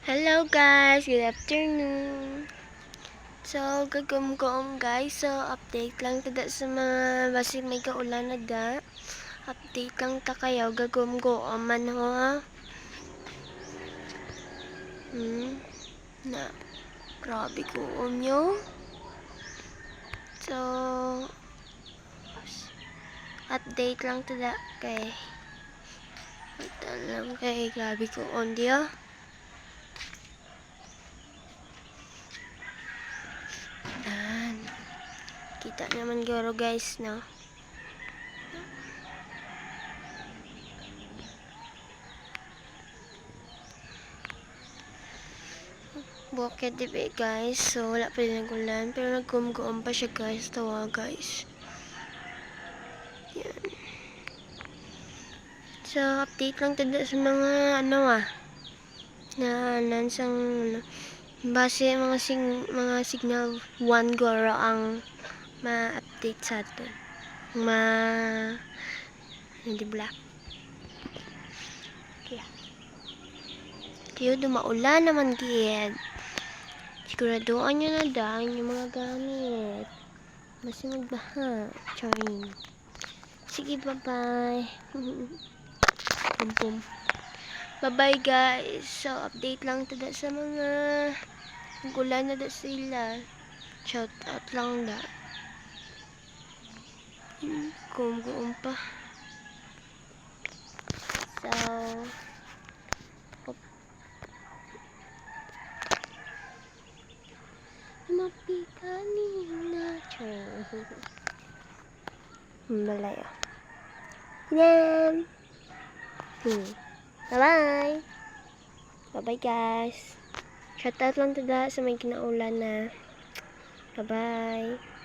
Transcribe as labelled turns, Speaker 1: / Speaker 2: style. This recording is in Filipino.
Speaker 1: Hello guys, good afternoon. So, gagum-gum guys. So, update lang tada sa mga basig may kaulan na da. Update lang ta kayo, gagum-gum man ho. Na, grabe ko nyo. So, update lang tada kay grabe ko on dia. Kita naman garo guys, no? Bukid diba guys, so wala pa rin nagulan, pero nagkumguom pa siya guys, tawa guys. Yan. So, update lang tada sa mga na nansang base mga signal 1 goro ang ma-update sa atin. Hindi black. Kaya dumaulan naman gid. Siguraduhan nyo na dahil yung mga gamit. Basta magbaha. Charing. Sige, bye-bye. Bum-bum. Bye-bye guys. So, update lang tada sa mga gulan na da sila. Shout out lang da. Guom pa. So, mapikani na malaya. Yan. Bye-bye. Bye-bye guys. Shout out lang tada sa may kinaulan na. Bye-bye.